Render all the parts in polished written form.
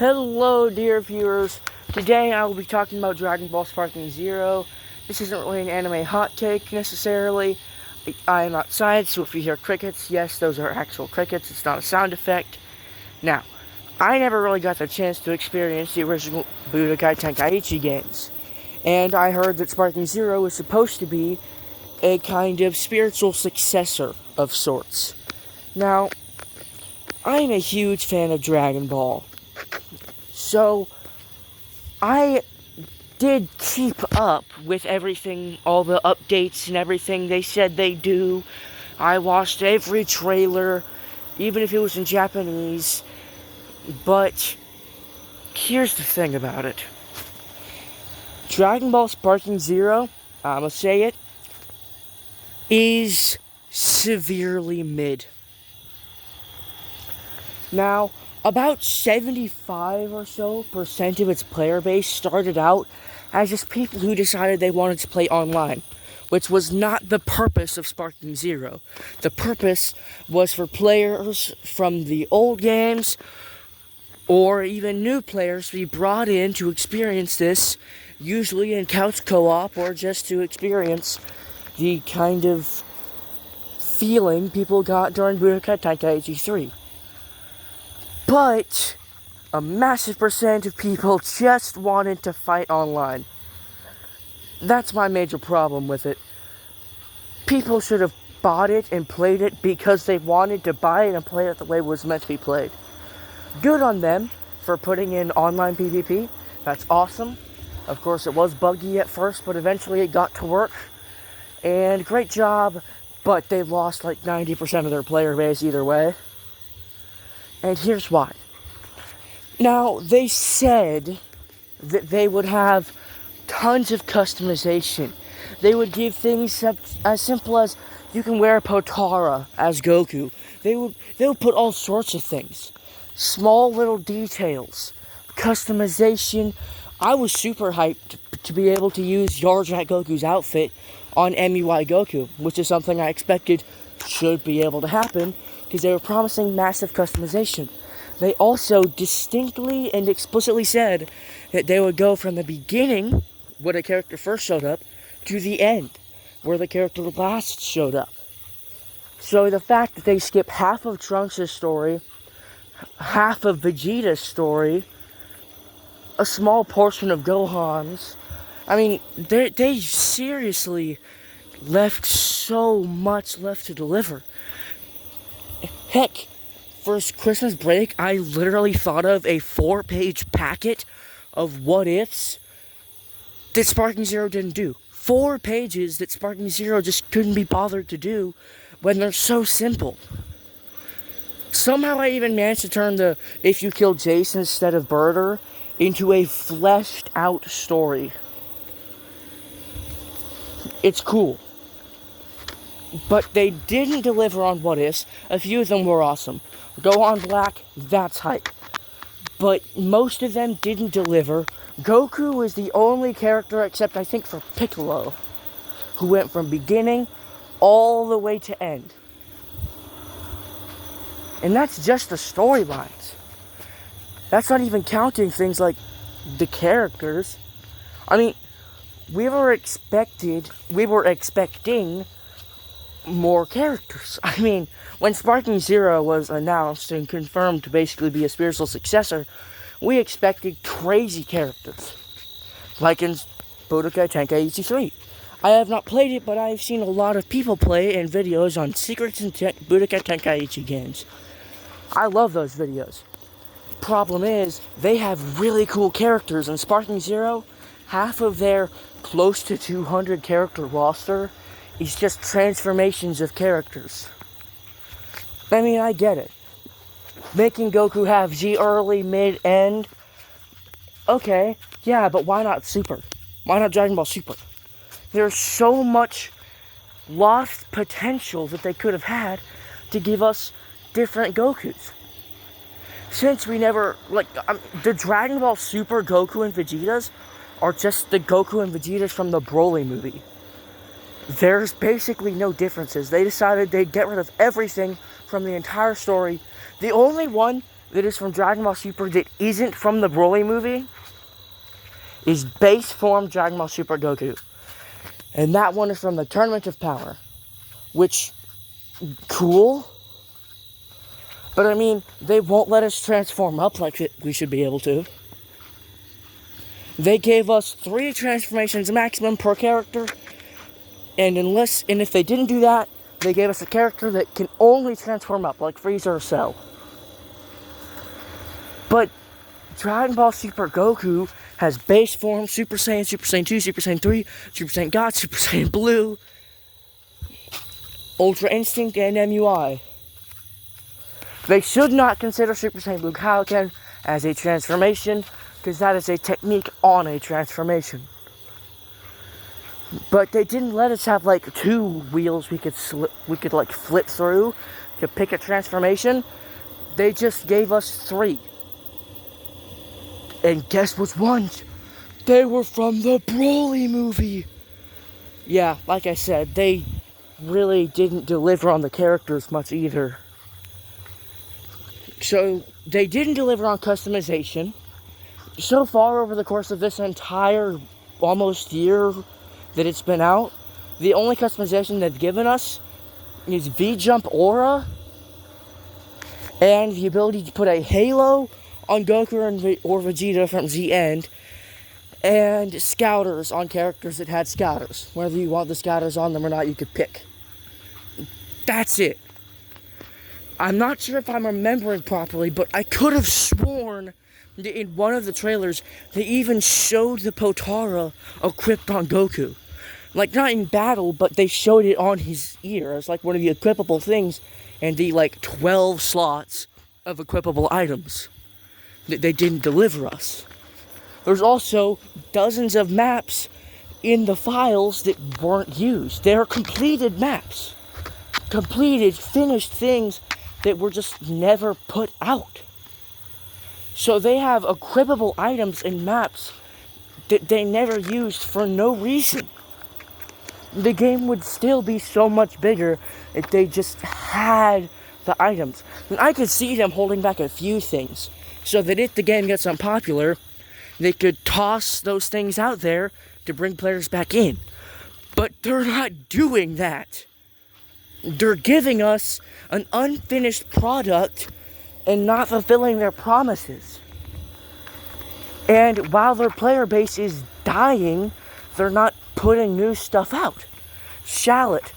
Hello, dear viewers. Today I will be talking about Dragon Ball Sparking Zero. This isn't really an anime hot take necessarily. I am outside, so if you hear crickets, yes, those are actual crickets. It's not a sound effect. Now, I never really got the chance to experience the original Budokai Tenkaichi games. And I heard that Sparking Zero is supposed to be a kind of spiritual successor of sorts. Now, I'm a huge fan of Dragon Ball. So, I did keep up with everything, all the updates and everything they said they do. I watched every trailer, even if it was in Japanese. But, here's the thing about it. Dragon Ball Sparking Zero, I'ma say it, is severely mid. Now, about 75 or so % of its player base started out as just people who decided they wanted to play online, which was not the purpose of Sparking Zero. The purpose was for players from the old games, or even new players, to be brought in to experience this, usually in couch co-op, or just to experience the kind of feeling people got during Budokai Tenkaichi 3. But a massive % of people just wanted to fight online. That's my major problem with it. People should have bought it and played it because they wanted to buy it and play it the way it was meant to be played. Good on them for putting in online PvP. That's awesome. Of course, it was buggy at first, but eventually it got to work. And great job, but they lost like 90% of their player base either way. And here's why. Now, they said that they would have tons of customization. They would give things as simple as you can wear Potara as Goku. They would put all sorts of things. Small little details. Customization. I was super hyped to be able to use Yarjak Goku's outfit on MUI Goku, which is something I expected should be able to happen, because they were promising massive customization. They also distinctly and explicitly said that they would go from the beginning, where the character first showed up, to the end, where the character last showed up. So the fact that they skip half of Trunks' story, half of Vegeta's story, a small portion of Gohan's, I mean, they seriously left so much left to deliver. Heck, for Christmas break, I literally thought of a 4-page packet of what-ifs that Sparking Zero didn't do. 4 pages that Sparking Zero just couldn't be bothered to do when they're so simple. Somehow I even managed to turn the if you kill Jason instead of Birder into a fleshed-out story. It's cool. But they didn't deliver on what-ifs. A few of them were awesome. Gohan Black, that's hype. But most of them didn't deliver. Goku was the only character, except I think for Piccolo, who went from beginning all the way to end. And that's just the storylines. That's not even counting things like the characters. I mean, we were expecting more characters. I mean, when Sparking Zero was announced and confirmed to basically be a spiritual successor, we expected crazy characters, like in Budokai Tenkaichi 3. I have not played it, but I've seen a lot of people play it in videos on secrets in Budokai Tenkaichi games. I love those videos. Problem is, they have really cool characters. In Sparking Zero, half of their close to 200 character roster is just transformations of characters. I mean, I get it. Making Goku have G early, mid, end. Okay, yeah, but why not Super? Why not Dragon Ball Super? There's so much lost potential that they could have had to give us different Gokus. Since we never, the Dragon Ball Super Goku and Vegetas are just the Goku and Vegetas from the Broly movie. There's basically no differences. They decided they'd get rid of everything from the entire story. The only one that is from Dragon Ball Super that isn't from the Broly movie is base form Dragon Ball Super Goku. And that one is from the Tournament of Power. Which, cool. But I mean, they won't let us transform up like we should be able to. They gave us 3 transformations maximum per character. And if they didn't do that, they gave us a character that can only transform up, like Frieza or Cell. But Dragon Ball Super Goku has base form, Super Saiyan, Super Saiyan 2, Super Saiyan 3, Super Saiyan God, Super Saiyan Blue, Ultra Instinct, and MUI. They should not consider Super Saiyan Blue Kaioken as a transformation, because that is a technique on a transformation. But they didn't let us have like 2 wheels we could like flip through to pick a transformation. They just gave us 3. And guess which ones? They were from the Broly movie. Yeah, like I said, they really didn't deliver on the characters much either. So, they didn't deliver on customization. So far, over the course of this entire almost year that it's been out, the only customization they've given us is V-Jump Aura and the ability to put a halo on Goku or Vegeta from the end, and scouters on characters that had scouters. Whether you want the scouters on them or not, you could pick. That's it. I'm not sure if I'm remembering properly, but I could have sworn that in one of the trailers, they even showed the Potara equipped on Goku. Like, not in battle, but they showed it on his ear as like one of the equipable things, and the like 12 slots of equipable items that they didn't deliver us. There's also dozens of maps in the files that weren't used. They're completed maps. Completed, finished things that were just never put out. So they have equipable items and maps that they never used for no reason. The game would still be so much bigger if they just had the items. And I could see them holding back a few things, so that if the game gets unpopular, they could toss those things out there to bring players back in. But they're not doing that. They're giving us an unfinished product and not fulfilling their promises. And while their player base is dying, they're not putting new stuff out. Shallot.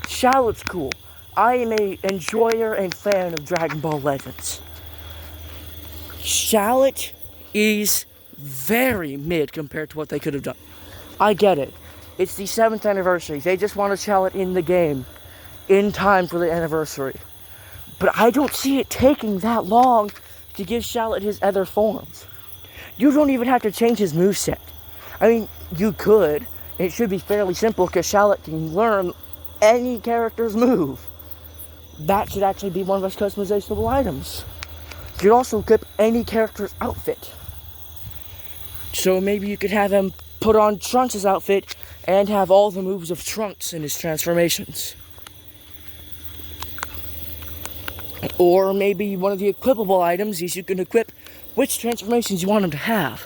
Shallot's cool. I am a enjoyer and fan of Dragon Ball Legends. Shallot is very mid compared to what they could have done. I get it. It's the 7th anniversary. They just want to Shallot in the game in time for the anniversary. But I don't see it taking that long to give Shallot his other forms. You don't even have to change his moveset. I mean, you could. It should be fairly simple because Shallot can learn any character's move. That should actually be one of his customizable items. You could also equip any character's outfit. So maybe you could have him put on Trunks' outfit and have all the moves of Trunks in his transformations. Or maybe one of the equipable items is you can equip which transformations you want him to have.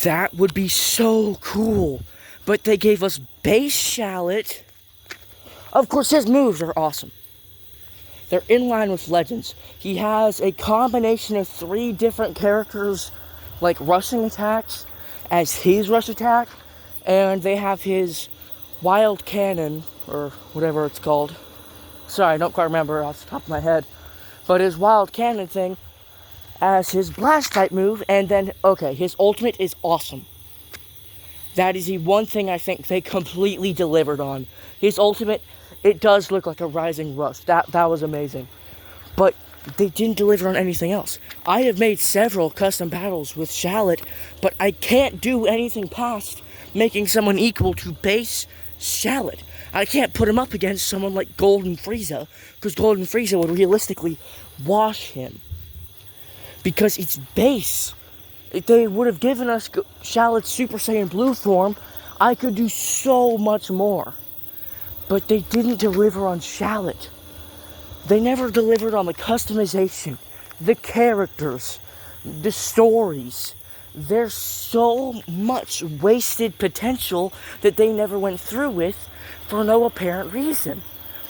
That would be so cool. But they gave us base Shallot. Of course, his moves are awesome. They're in line with Legends. He has a combination of 3 different characters, like rushing attacks, as his rush attack. And they have his wild cannon, or whatever it's called. Sorry, I don't quite remember off the top of my head. But his wild cannon thing as his blast type move, and then, okay, his ultimate is awesome. That is the one thing I think they completely delivered on. His ultimate, it does look like a rising rush. That was amazing. But they didn't deliver on anything else. I have made several custom battles with Shallot, but I can't do anything past making someone equal to base Shallot. I can't put him up against someone like Golden Frieza, because Golden Frieza would realistically wash him. Because it's base. If they would have given us Shallot's Super Saiyan Blue form, I could do so much more. But they didn't deliver on Shallot. They never delivered on the customization, the characters, the stories. There's so much wasted potential that they never went through with for no apparent reason.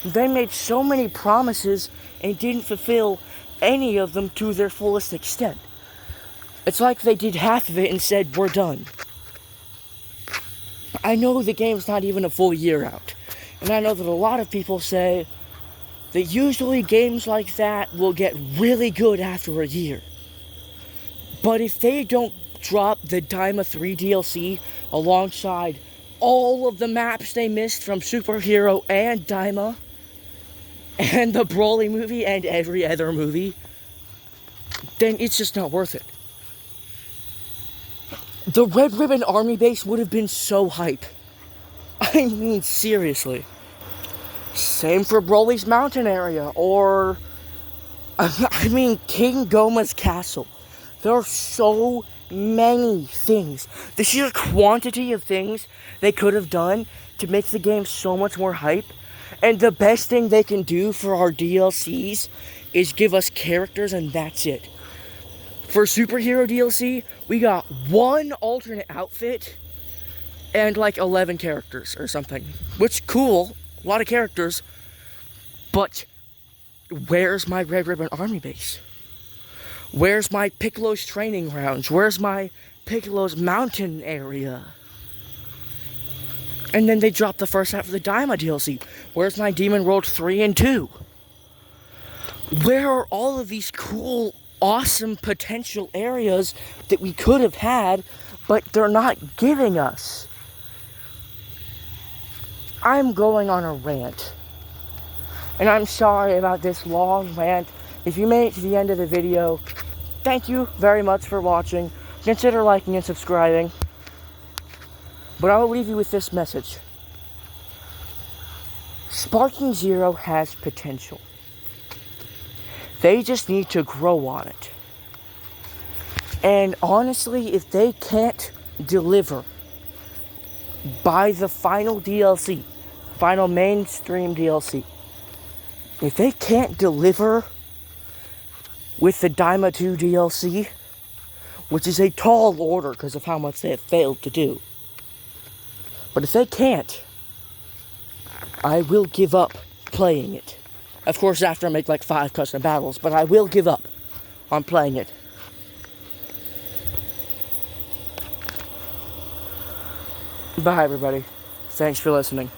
They made so many promises and didn't fulfill any of them to their fullest extent. It's like they did half of it and said, we're done. I know the game's not even a full year out. And I know that a lot of people say that usually games like that will get really good after a year. But if they don't drop the Daima 3 DLC alongside all of the maps they missed from Superhero and Daima, and the Broly movie and every other movie, then it's just not worth it. The Red Ribbon Army base would have been so hype. I mean, seriously. Same for Broly's mountain area, or King Goma's castle. There are so many things. The sheer quantity of things they could have done to make the game so much more hype. And the best thing they can do for our DLCs is give us characters, and that's it. For Superhero DLC, we got one alternate outfit and like 11 characters or something. Which, cool, a lot of characters. But where's my Red Ribbon Army base? Where's my Piccolo's training grounds? Where's my Piccolo's mountain area? And then they dropped the first half of the Daima DLC. Where's my Demon World 3 and 2? Where are all of these cool, awesome potential areas that we could have had, but they're not giving us? I'm going on a rant. And I'm sorry about this long rant. If you made it to the end of the video, thank you very much for watching. Consider liking and subscribing. But I will leave you with this message. Sparking Zero has potential. They just need to grow on it. And honestly, if they can't deliver by the final DLC, final mainstream DLC, if they can't deliver with the Daima 2 DLC, which is a tall order because of how much they have failed to do, but if they can't, I will give up playing it. Of course, after I make like 5 custom battles, but I will give up on playing it. Bye, everybody. Thanks for listening.